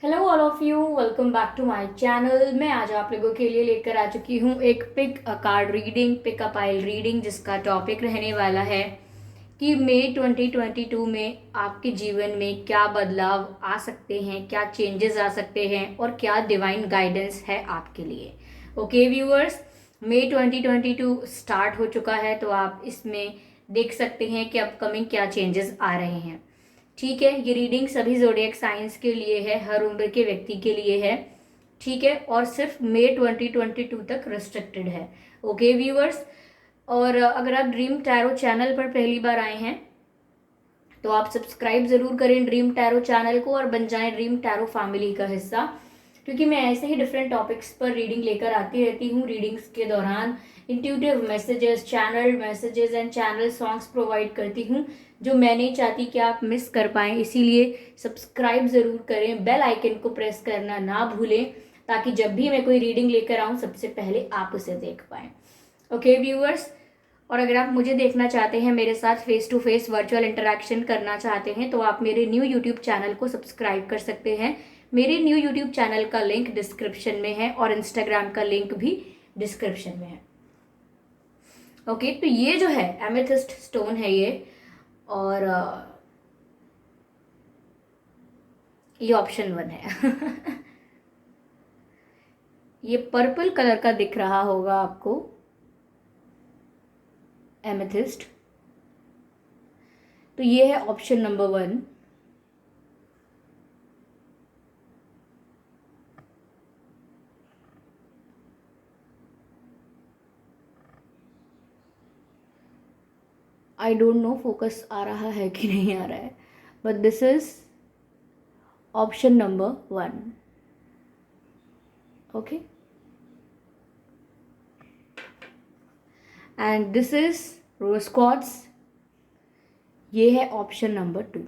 Hello all of you, welcome back to my channel. मैं आज आप लोगों के लिए लेकर आ चुकी हूँ एक pick a card reading, pick a pile reading, जिसका टॉपिक रहने वाला है कि मई 2022 में आपके जीवन में क्या बदलाव आ सकते हैं, क्या चेंजेस आ सकते हैं और क्या डिवाइन गाइडेंस है आपके लिए। ओके व्यूअर्स, मई 2022 स्टार्ट हो चुका है, तो आप इसमें देख सकते हैं कि अपकमिंग क्या चेंजेस आ रहे हैं। ठीक है, ये रीडिंग सभी ज़ोडिएक साइंस के लिए है, हर उम्र के व्यक्ति के लिए है। ठीक है, और सिर्फ मई 2022 तक रिस्ट्रिक्टेड है। ओके व्यूअर्स, और अगर आप ड्रीम टैरो चैनल पर पहली बार आए हैं तो आप सब्सक्राइब ज़रूर करें ड्रीम टैरो चैनल को और बन जाएं ड्रीम टैरो फैमिली का हिस्सा, क्योंकि मैं ऐसे ही डिफरेंट टॉपिक्स पर रीडिंग लेकर आती रहती हूँ। रीडिंग्स के दौरान intuitive messages, channel messages and channel songs provide करती हूँ, जो मैं नहीं चाहती कि आप मिस कर पाएँ। इसीलिए सब्सक्राइब ज़रूर करें, बेल आइकन को प्रेस करना ना भूलें, ताकि जब भी मैं कोई रीडिंग लेकर आऊँ सबसे पहले आप उसे देख पाएँ। ओके व्यूअर्स, और अगर आप मुझे देखना चाहते हैं, मेरे साथ face to face virtual interaction करना चाहते हैं, तो आप मेरे न्यू यूट्यूब चैनल को सब्सक्राइब कर सकते हैं। मेरे न्यू यूट्यूब चैनल का लिंक डिस्क्रिप्शन में है और इंस्टाग्राम का लिंक भी डिस्क्रिप्शन में है। ओके, तो ये जो है एमेथिस्ट स्टोन है ये, और ये ऑप्शन 1 है। ये पर्पल कलर का दिख रहा होगा आपको, एमेथिस्ट। तो ये है option number 1। I don't know focus आ रहा है कि नहीं आ रहा है, but this is option number 1। Okay, and this is rose quartz. ये है ऑप्शन नंबर 2।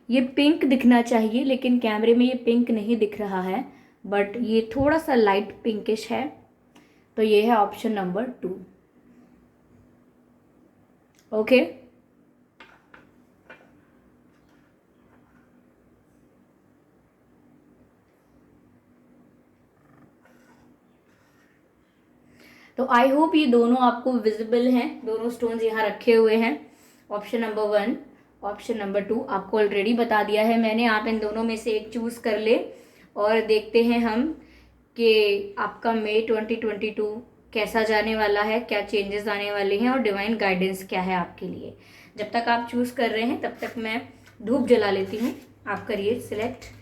ये पिंक दिखना चाहिए, लेकिन कैमरे में ये पिंक नहीं दिख रहा है, बट ये थोड़ा सा लाइट पिंकिश है। तो ये है ऑप्शन नंबर 2। ओके, तो आई होप ये दोनों आपको विजिबल हैं, दोनों स्टोन्स यहाँ रखे हुए हैं। ऑप्शन नंबर 1, ऑप्शन नंबर 2 आपको ऑलरेडी बता दिया है मैंने। आप इन दोनों में से एक चूज कर ले और देखते हैं हम कि आपका मई 2022 कैसा जाने वाला है, क्या चेंजेस आने वाले हैं और डिवाइन गाइडेंस क्या है आपके लिए। जब तक आप चूज कर रहे हैं तब तक मैं धूप जला लेती हूँ। आप करिए सिलेक्ट।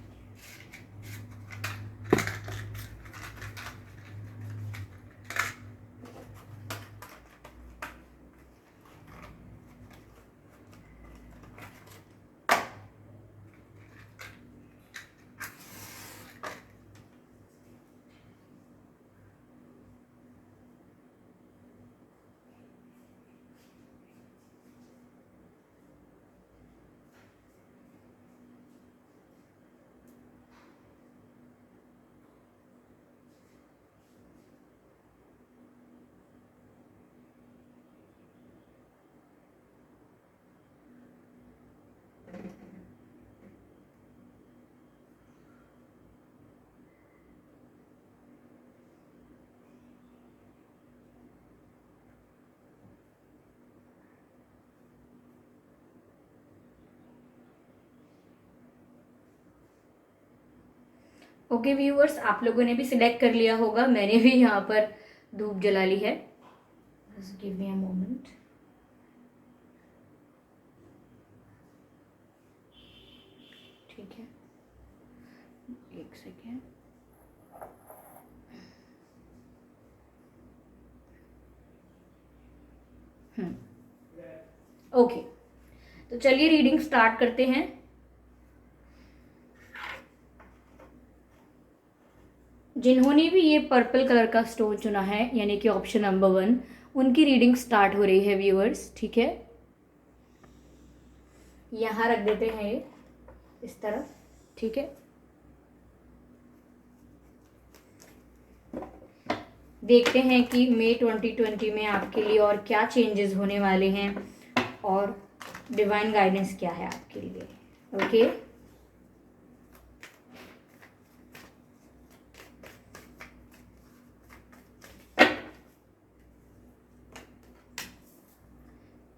ओके व्यूअर्स, आप लोगों ने भी सिलेक्ट कर लिया होगा, मैंने भी यहाँ पर धूप जला ली है। Just give me a moment. ठीक है, एक सेकेंड। ओके, तो चलिए रीडिंग स्टार्ट करते हैं। जिन्होंने भी ये पर्पल कलर का स्टोन चुना है, यानी कि ऑप्शन नंबर 1, उनकी रीडिंग स्टार्ट हो रही है व्यूअर्स। ठीक है, यहाँ रख देते हैं ये इस तरफ। ठीक है, देखते हैं कि मई 2020 में आपके लिए और क्या चेंजेस होने वाले हैं और डिवाइन गाइडेंस क्या है आपके लिए। Okay,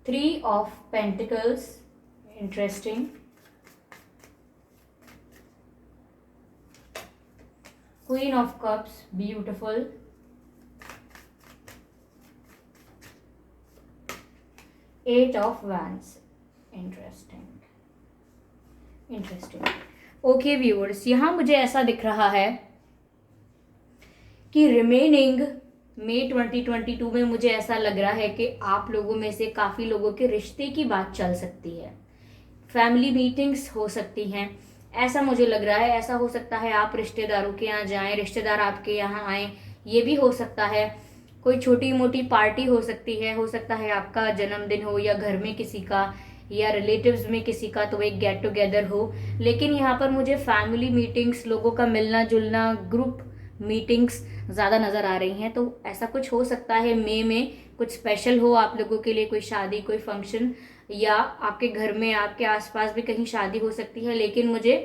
3 of Pentacles, interesting. Queen of Cups, beautiful. Eight of Wands, interesting. Okay viewers, यहाँ मुझे ऐसा दिख रहा है कि रिमेनिंग मई 2022 में मुझे ऐसा लग रहा है कि आप लोगों में से काफ़ी लोगों के रिश्ते की बात चल सकती है, फैमिली मीटिंग्स हो सकती हैं, ऐसा मुझे लग रहा है। ऐसा हो सकता है आप रिश्तेदारों के यहाँ जाएं, रिश्तेदार आपके यहाँ आएँ, ये भी हो सकता है। कोई छोटी मोटी पार्टी हो सकती है, हो सकता है आपका जन्मदिन हो या घर में किसी का या रिलेटिव्स में किसी का, तो एक गेट टुगेदर हो। लेकिन यहाँ पर मुझे फैमिली मीटिंग्स, लोगों का मिलना जुलना, ग्रुप मीटिंग्स ज़्यादा नज़र आ रही हैं। तो ऐसा कुछ हो सकता है मई में कुछ स्पेशल हो आप लोगों के लिए, कोई शादी, कोई फंक्शन, या आपके घर में आपके आसपास भी कहीं शादी हो सकती है। लेकिन मुझे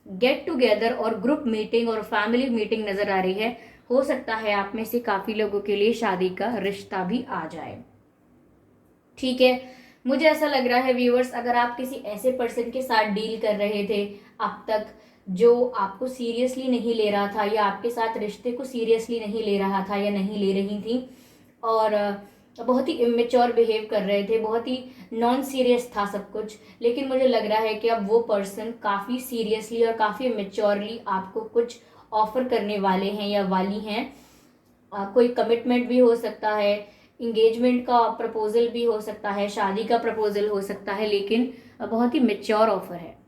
गेट टुगेदर और ग्रुप मीटिंग और फैमिली मीटिंग नज़र आ रही है। हो सकता है आप में से काफ़ी लोगों के लिए शादी का रिश्ता भी आ जाए। ठीक है, मुझे ऐसा लग रहा है व्यूअर्स, अगर आप किसी ऐसे पर्सन के साथ डील कर रहे थे अब तक जो आपको सीरियसली नहीं ले रहा था, या आपके साथ रिश्ते को सीरियसली नहीं ले रहा था या नहीं ले रही थी, और बहुत ही इमेच्योर बिहेव कर रहे थे, बहुत ही नॉन सीरियस था सब कुछ, लेकिन मुझे लग रहा है कि अब वो पर्सन काफ़ी सीरियसली और काफ़ी मेच्योरली आपको कुछ ऑफर करने वाले हैं या वाली हैं। कोई कमिटमेंट भी हो सकता है, इंगेजमेंट का प्रपोजल भी हो सकता है, शादी का प्रपोजल हो सकता है, लेकिन बहुत ही मेच्योर ऑफर है।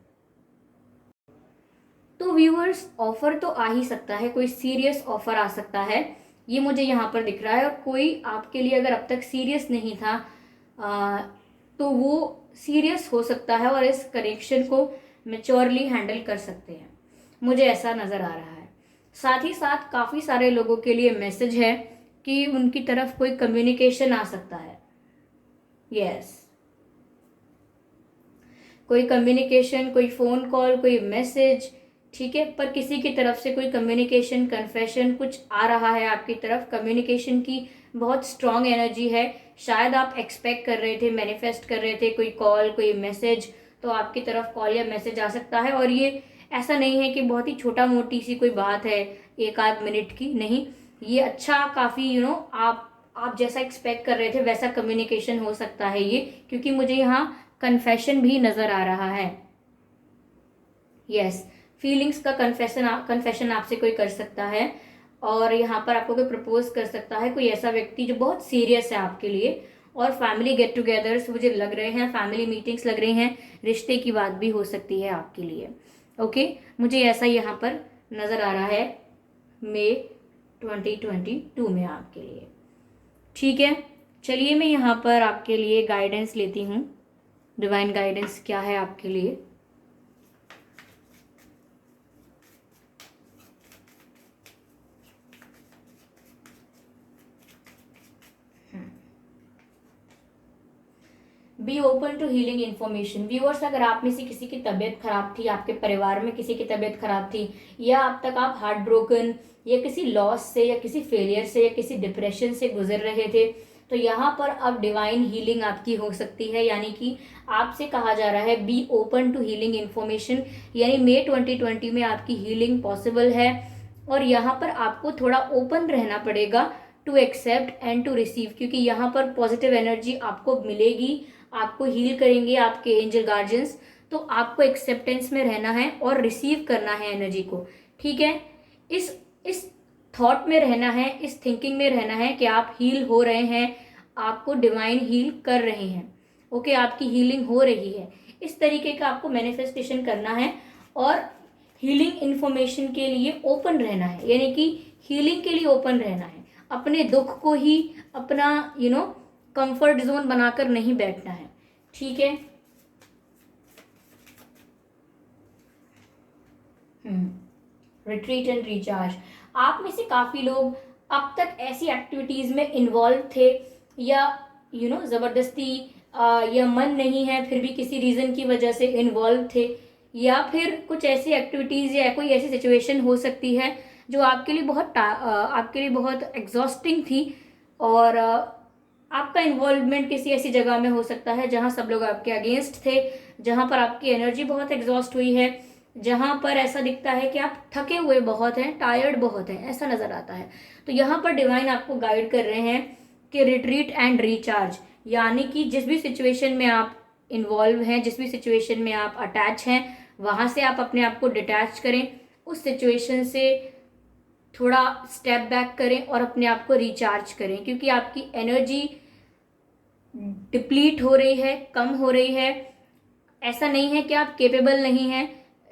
तो व्यूअर्स, ऑफर तो आ ही सकता है, कोई सीरियस ऑफर आ सकता है, ये मुझे यहाँ पर दिख रहा है। और कोई आपके लिए अगर अब तक सीरियस नहीं था तो वो सीरियस हो सकता है और इस कनेक्शन को मेच्योरली हैंडल कर सकते हैं, मुझे ऐसा नज़र आ रहा है। साथ ही साथ काफ़ी सारे लोगों के लिए मैसेज है कि उनकी तरफ कोई कम्युनिकेशन आ सकता है। यस, कोई कम्युनिकेशन, कोई फ़ोन कॉल, कोई मैसेज, ठीक है, पर किसी की तरफ से कोई कम्युनिकेशन, कन्फेशन कुछ आ रहा है आपकी तरफ। कम्युनिकेशन की बहुत स्ट्रॉन्ग एनर्जी है। शायद आप एक्सपेक्ट कर रहे थे, मैनिफेस्ट कर रहे थे कोई कॉल, कोई मैसेज, तो आपकी तरफ कॉल या मैसेज आ सकता है। और ये ऐसा नहीं है कि बहुत ही छोटा मोटी सी कोई बात है, एक आध मिनट की, नहीं, ये अच्छा काफ़ी आप जैसा एक्सपेक्ट कर रहे थे वैसा कम्युनिकेशन हो सकता है ये, क्योंकि मुझे यहाँ कन्फेशन भी नज़र आ रहा है। यस, फीलिंग्स का कन्फेशन आपसे कोई कर सकता है, और यहाँ पर आपको कोई प्रपोज कर सकता है, कोई ऐसा व्यक्ति जो बहुत सीरियस है आपके लिए। और फैमिली गेट टुगेदर्स मुझे लग रहे हैं, फैमिली मीटिंग्स लग रही हैं, रिश्ते की बात भी हो सकती है आपके लिए। ओके, मुझे ऐसा यहाँ पर नज़र आ रहा है मई 2022 में आपके लिए। ठीक है, चलिए मैं यहाँ पर आपके लिए गाइडेंस लेती हूँ। डिवाइन गाइडेंस क्या है आपके लिए। Be open to healing information. Viewers, अगर आप में से किसी की तबीयत खराब थी, आपके परिवार में किसी की तबीयत खराब थी, या अब तक आप हार्ट ब्रोकन या किसी लॉस से या किसी फेलियर से या किसी डिप्रेशन से गुजर रहे थे, तो यहाँ पर अब डिवाइन हीलिंग आपकी हो सकती है। यानी कि आपसे कहा जा रहा है be open to healing information, यानी मई 2020 में आपकी हीलिंग पॉसिबल है। और यहाँ पर आपको थोड़ा ओपन रहना पड़ेगा to accept and to receive, क्योंकि यहाँ पर पॉजिटिव एनर्जी आपको मिलेगी, आपको हील करेंगे आपके एंजल गार्जियंस। तो आपको एक्सेप्टेंस में रहना है और रिसीव करना है एनर्जी को। ठीक है, इस थॉट में रहना है, इस थिंकिंग में रहना है कि आप हील हो रहे हैं, आपको डिवाइन हील कर रहे हैं। ओके, आपकी हीलिंग हो रही है, इस तरीके का आपको मैनिफेस्टेशन करना है। और हीलिंग इन्फॉर्मेशन के लिए ओपन रहना है, यानी कि हीलिंग के लिए ओपन रहना है। अपने दुख को ही अपना कंफर्ट जोन बनाकर नहीं बैठना है। ठीक है, रिट्रीट एंड रिचार्ज। आप में से काफी लोग अब तक ऐसी एक्टिविटीज में इन्वॉल्व थे, या जबरदस्ती या मन नहीं है फिर भी किसी रीजन की वजह से इन्वॉल्व थे, या फिर कुछ ऐसी एक्टिविटीज या कोई ऐसी सिचुएशन हो सकती है जो आपके लिए बहुत एग्जॉस्टिंग थी, और आपका इन्वॉल्वमेंट किसी ऐसी जगह में हो सकता है जहां सब लोग आपके अगेंस्ट थे, जहां पर आपकी एनर्जी बहुत एग्जॉस्ट हुई है, जहां पर ऐसा दिखता है कि आप थके हुए बहुत हैं, टायर्ड बहुत हैं, ऐसा नजर आता है। तो यहाँ पर डिवाइन आपको गाइड कर रहे हैं कि रिट्रीट एंड रिचार्ज, यानी कि जिस भी सिचुएशन में आप इन्वॉल्व हैं, जिस भी सिचुएशन में आप अटैच हैं, वहां से आप अपने आप को डिटैच करें, उस सिचुएशन से थोड़ा स्टेप बैक करें और अपने आप को रिचार्ज करें, क्योंकि आपकी एनर्जी डिप्लीट हो रही है, कम हो रही है। ऐसा नहीं है कि आप केपेबल नहीं हैं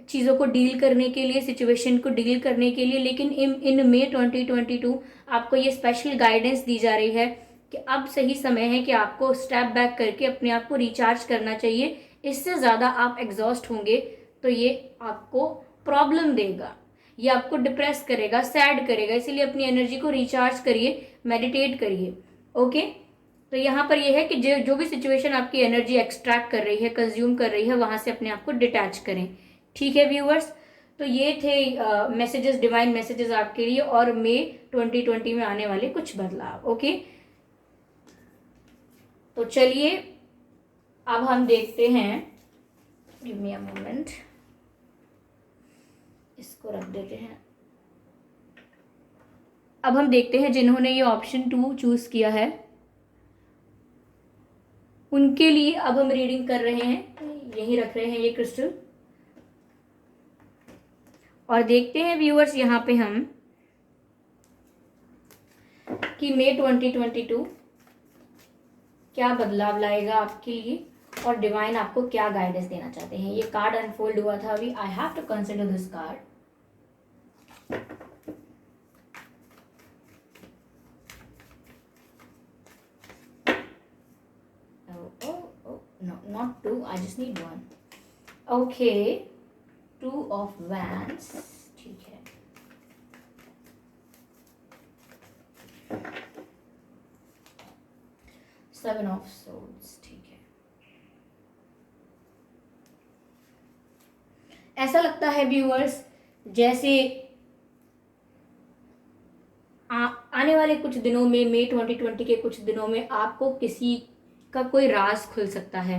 चीज़ों को डील करने के लिए, सिचुएशन को डील करने के लिए, लेकिन इन मई 2022 आपको ये स्पेशल गाइडेंस दी जा रही है कि अब सही समय है कि आपको स्टेप बैक करके अपने आप को रिचार्ज करना चाहिए। इससे ज़्यादा आप एग्जॉस्ट होंगे तो ये आपको प्रॉब्लम देगा, ये आपको डिप्रेस करेगा, सैड करेगा। इसीलिए अपनी एनर्जी को रिचार्ज करिए, मेडिटेट करिए। ओके, तो यहाँ पर यह है कि जो भी सिचुएशन आपकी एनर्जी एक्सट्रैक्ट कर रही है, कंज्यूम कर रही है, वहां से अपने आप को डिटैच करें। ठीक है व्यूअर्स, तो ये थे मैसेजेस, डिवाइन मैसेजेस आपके लिए और मई 2020 में आने वाले कुछ बदलाव। ओके, तो चलिए अब हम देखते हैं, गिव मी अ मोमेंट, इसको रख देते हैं। अब हम देखते हैं जिन्होंने ये ऑप्शन 2 चूज किया है उनके लिए अब हम रीडिंग कर रहे हैं, यही रख रहे हैं ये क्रिस्टल, और देखते हैं व्यूअर्स यहाँ पे हम कि मई 2022 क्या बदलाव लाएगा आपके लिए और डिवाइन आपको क्या गाइडेंस देना चाहते हैं। ये कार्ड अनफोल्ड हुआ था अभी, I have to consider this card. No, not 2, I just need 1. Okay, 2 of Wands, ठीक है। Seven of Swords, ठीक है। ऐसा लगता है व्यूअर्स जैसे आने वाले कुछ दिनों में, मई 2020 के कुछ दिनों में आपको किसी का कोई राज खुल सकता है,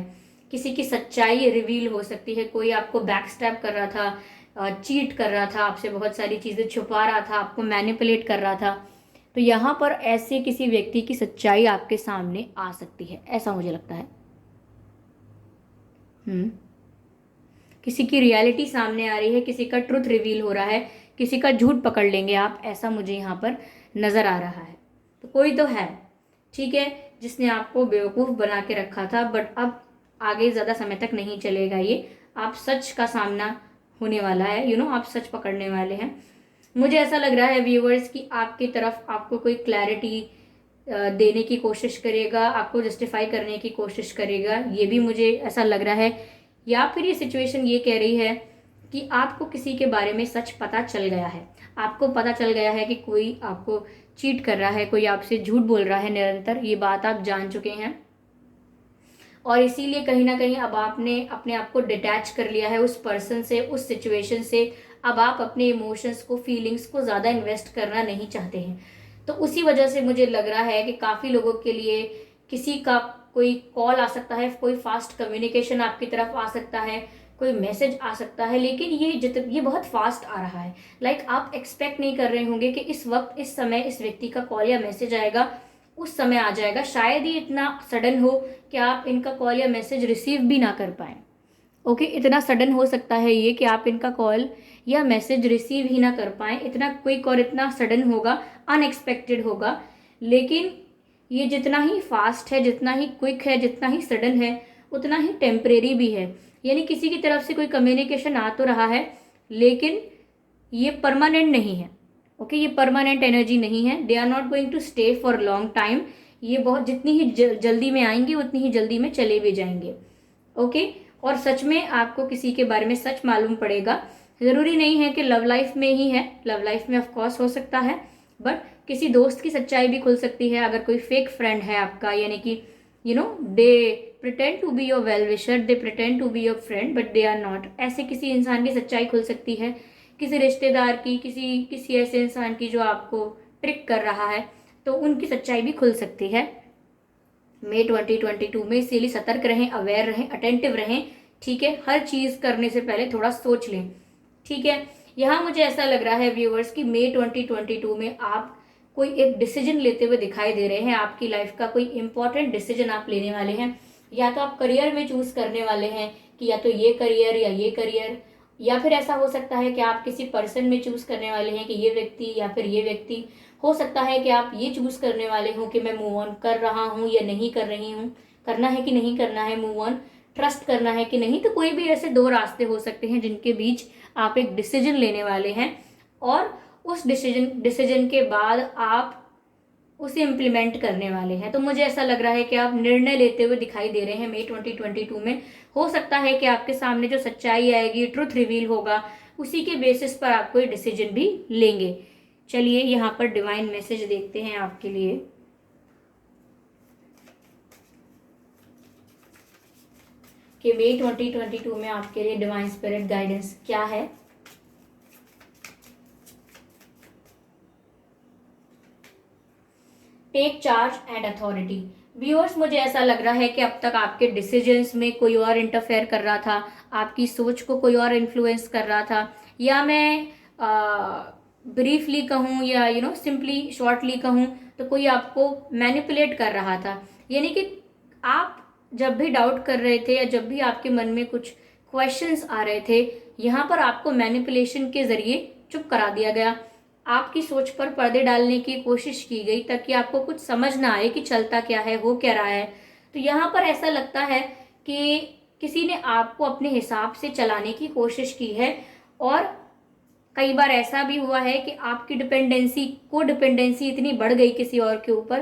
किसी की सच्चाई रिवील हो सकती है। कोई आपको बैकस्टैब कर रहा था, चीट कर रहा था, आपसे बहुत सारी चीज़ें छुपा रहा था, आपको मैनिपुलेट कर रहा था। तो यहाँ पर ऐसे किसी व्यक्ति की सच्चाई आपके सामने आ सकती है, ऐसा मुझे लगता है। किसी की रियलिटी सामने आ रही है, किसी का ट्रुथ रिवील हो रहा है, किसी का झूठ पकड़ लेंगे आप, ऐसा मुझे यहाँ पर नज़र आ रहा है। तो कोई तो है, ठीक है, जिसने आपको बेवकूफ़ बना के रखा था, बट अब आगे ज़्यादा समय तक नहीं चलेगा ये। आप सच का सामना होने वाला है, आप सच पकड़ने वाले हैं। मुझे ऐसा लग रहा है व्यूअर्स कि आपकी तरफ आपको कोई क्लैरिटी देने की कोशिश करेगा, आपको जस्टिफाई करने की कोशिश करेगा, ये भी मुझे ऐसा लग रहा है। या फिर ये सिचुएशन ये कह रही है कि आपको किसी के बारे में सच पता चल गया है, आपको पता चल गया है कि कोई आपको चीट कर रहा है, कोई आपसे झूठ बोल रहा है निरंतर, ये बात आप जान चुके हैं और इसीलिए कहीं ना कहीं अब आपने अपने आप को डिटैच कर लिया है उस पर्सन से, उस सिचुएशन से। अब आप अपने इमोशंस को, फीलिंग्स को ज़्यादा इन्वेस्ट करना नहीं चाहते हैं। तो उसी वजह से मुझे लग रहा है कि काफ़ी लोगों के लिए किसी का कोई कॉल आ सकता है, कोई फास्ट कम्युनिकेशन आपकी तरफ आ सकता है, कोई मैसेज आ सकता है, लेकिन ये बहुत फास्ट आ रहा है। लाइक आप एक्सपेक्ट नहीं कर रहे होंगे कि इस वक्त, इस समय इस व्यक्ति का कॉल या मैसेज आएगा, उस समय आ जाएगा। शायद ही इतना सडन हो कि आप इनका कॉल या मैसेज रिसीव भी ना कर पाएँ। ओके, इतना सडन हो सकता है ये कि आप इनका कॉल या मैसेज रिसीव ही ना कर पाएँ। इतना क्विक और इतना सडन होगा, अनएक्सपेक्टेड होगा। लेकिन ये जितना ही फास्ट है, जितना ही क्विक है, जितना ही सडन है, उतना ही टेम्परेरी भी है। यानी किसी की तरफ से कोई कम्युनिकेशन आ तो रहा है, लेकिन ये परमानेंट नहीं है। ओके, ये परमानेंट एनर्जी नहीं है। They are not going to stay for long time. ये बहुत जितनी ही जल्दी में आएंगे उतनी ही जल्दी में चले भी जाएंगे। ओके, और सच में आपको किसी के बारे में सच मालूम पड़ेगा। ज़रूरी नहीं है कि लव लाइफ में ही है, लव लाइफ में ऑफकोर्स हो सकता है, बट किसी दोस्त की सच्चाई भी खुल सकती है। अगर कोई फेक फ्रेंड है आपका, यानी कि they pretend to be your well wisher, they pretend to be your friend but they are not, ऐसे किसी इंसान की सच्चाई खुल सकती है। किसी रिश्तेदार की, किसी ऐसे इंसान की जो आपको ट्रिक कर रहा है, तो उनकी सच्चाई भी खुल सकती है। मई 2022 में, इसीलिए सतर्क रहें, अवेयर रहें, अटेंटिव रहें। ठीक है, हर चीज़ करने से पहले थोड़ा सोच लें। ठीक है, यहाँ मुझे ऐसा लग रहा है व्यूअर्स कि मई 2022 में आप कोई एक डिसीजन लेते हुए दिखाई दे रहे हैं। आपकी लाइफ का कोई इंपॉर्टेंट डिसीजन आप लेने वाले हैं। या तो आप करियर में चूज करने वाले हैं कि या तो ये करियर या ये करियर, या फिर ऐसा हो सकता है कि आप किसी पर्सन में चूज करने वाले हैं कि ये व्यक्ति या फिर ये व्यक्ति। हो सकता है कि आप ये चूज करने वाले हो कि मैं मूव ऑन कर रहा हूँ या नहीं कर रही हूँ, करना है कि नहीं करना है मूव ऑन, ट्रस्ट करना है कि नहीं। तो कोई भी ऐसे दो रास्ते हो सकते हैं जिनके बीच आप एक डिसीजन लेने वाले हैं, और उस डिसीजन के बाद आप उसे इम्प्लीमेंट करने वाले हैं। तो मुझे ऐसा लग रहा है कि आप निर्णय लेते हुए दिखाई दे रहे हैं मई 2022 में। हो सकता है कि आपके सामने जो सच्चाई आएगी, ट्रुथ रिवील होगा, उसी के बेसिस पर आप कोई डिसीजन भी लेंगे। चलिए यहाँ पर डिवाइन मैसेज देखते हैं आपके लिए कि मई 2022 में आपके लिए डिवाइन स्पिरिट गाइडेंस क्या है। Take charge and authority. Viewers, मुझे ऐसा लग रहा है कि अब तक आपके डिसीजंस में कोई और इंटरफेयर कर रहा था, आपकी सोच को कोई और इन्फ्लुएंस कर रहा था, या मैं ब्रीफली कहूँ या सिंपली शॉर्टली कहूँ तो कोई आपको मैनिपुलेट कर रहा था। यानी कि आप जब भी डाउट कर रहे थे या जब भी आपके मन में कुछ क्वेश्चंस आ रहे थे, यहाँ पर आपको मैनिपुलेशन के जरिए चुप करा दिया गया। आपकी सोच पर पर्दे डालने की कोशिश की गई ताकि आपको कुछ समझ ना आए कि चलता क्या है, हो क्या रहा है। तो यहाँ पर ऐसा लगता है कि किसी ने आपको अपने हिसाब से चलाने की कोशिश की है, और कई बार ऐसा भी हुआ है कि आपकी डिपेंडेंसी इतनी बढ़ गई किसी और के ऊपर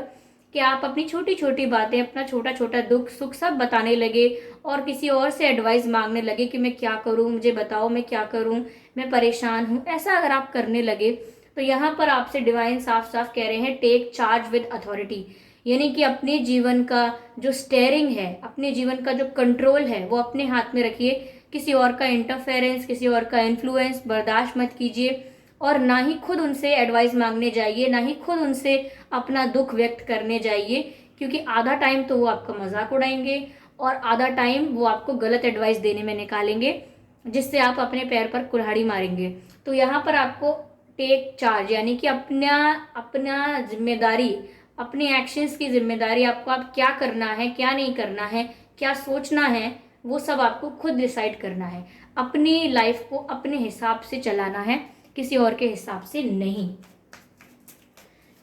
कि आप अपनी छोटी छोटी बातें, अपना छोटा छोटा दुख सुख सब बताने लगे और किसी और से एडवाइस मांगने लगे कि मैं क्या करूं, मुझे बताओ मैं क्या करूं, मैं परेशान हूं। ऐसा अगर आप करने लगे तो यहाँ पर आपसे डिवाइन साफ साफ कह रहे हैं टेक चार्ज विद अथॉरिटी। यानी कि अपने जीवन का जो स्टेयरिंग है, अपने जीवन का जो कंट्रोल है, वो अपने हाथ में रखिए। किसी और का इंटरफेरेंस, किसी और का इन्फ्लुएंस बर्दाश्त मत कीजिए, और ना ही खुद उनसे एडवाइस मांगने जाइए, ना ही खुद उनसे अपना दुख व्यक्त करने जाइए, क्योंकि आधा टाइम तो वो आपका मजाक उड़ाएंगे और आधा टाइम वो आपको गलत एडवाइस देने में निकालेंगे, जिससे आप अपने पैर पर कुल्हाड़ी मारेंगे। तो यहाँ पर आपको टेक चार्ज यानी कि अपना अपना जिम्मेदारी, अपने एक्शंस की जिम्मेदारी, आपको आप क्या करना है, क्या नहीं करना है, क्या सोचना है, वो सब आपको खुद डिसाइड करना है। अपनी लाइफ को अपने हिसाब से चलाना है, किसी और के हिसाब से नहीं।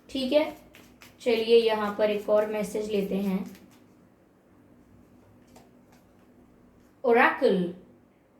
ठीक है, चलिए यहाँ पर एक और मैसेज लेते हैं। Oracle,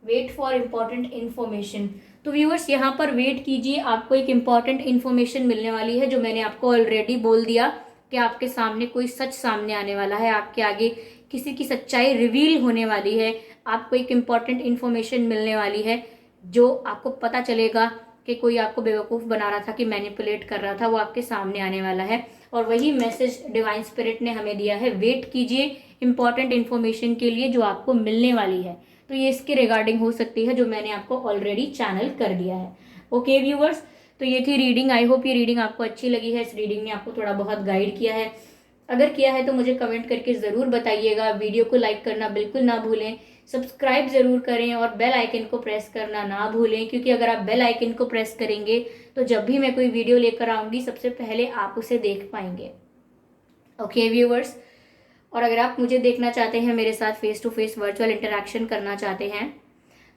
wait for important information. तो व्यूअर्स, यहाँ पर वेट कीजिए, आपको एक इंपॉर्टेंट इंफॉर्मेशन मिलने वाली है, जो मैंने आपको ऑलरेडी बोल दिया कि आपके सामने कोई सच सामने आने वाला है, आपके आगे किसी की सच्चाई रिवील होने वाली है, आपको एक इंपॉर्टेंट इंफॉर्मेशन मिलने वाली है, जो आपको पता चलेगा कि कोई आपको बेवकूफ़ बना रहा था, कि मैनिपुलेट कर रहा था, वो आपके सामने आने वाला है। और वही मैसेज डिवाइन स्पिरिट ने हमें दिया है, वेट कीजिए इंपॉर्टेंट इंफॉर्मेशन के लिए जो आपको मिलने वाली है। तो ये इसके रिगार्डिंग हो सकती है, जो मैंने आपको ऑलरेडी चैनल कर दिया है। ओके व्यूवर्स, तो ये थी रीडिंग। आई होप ये रीडिंग आपको अच्छी लगी है, इस रीडिंग ने आपको थोड़ा बहुत गाइड किया है। अगर किया है तो मुझे कमेंट करके ज़रूर बताइएगा। वीडियो को लाइक करना बिल्कुल ना भूलें, सब्सक्राइब ज़रूर करें और बेल आइकन को प्रेस करना ना भूलें, क्योंकि अगर आप बेल आइकन को प्रेस करेंगे तो जब भी मैं कोई वीडियो लेकर आऊँगी सबसे पहले आप उसे देख पाएंगे। ओके व्यूवर्स, और अगर आप मुझे देखना चाहते हैं, मेरे साथ face to face virtual interaction करना चाहते हैं,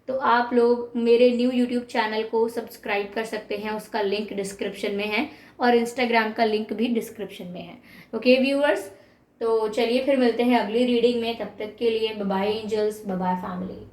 तो आप लोग मेरे न्यू यूट्यूब चैनल को सब्सक्राइब कर सकते हैं, उसका लिंक डिस्क्रिप्शन में है, और इंस्टाग्राम का लिंक भी डिस्क्रिप्शन में है। ओके व्यूअर्स, तो चलिए फिर मिलते हैं अगली रीडिंग में। तब तक के लिए bye bye angels, bye bye family.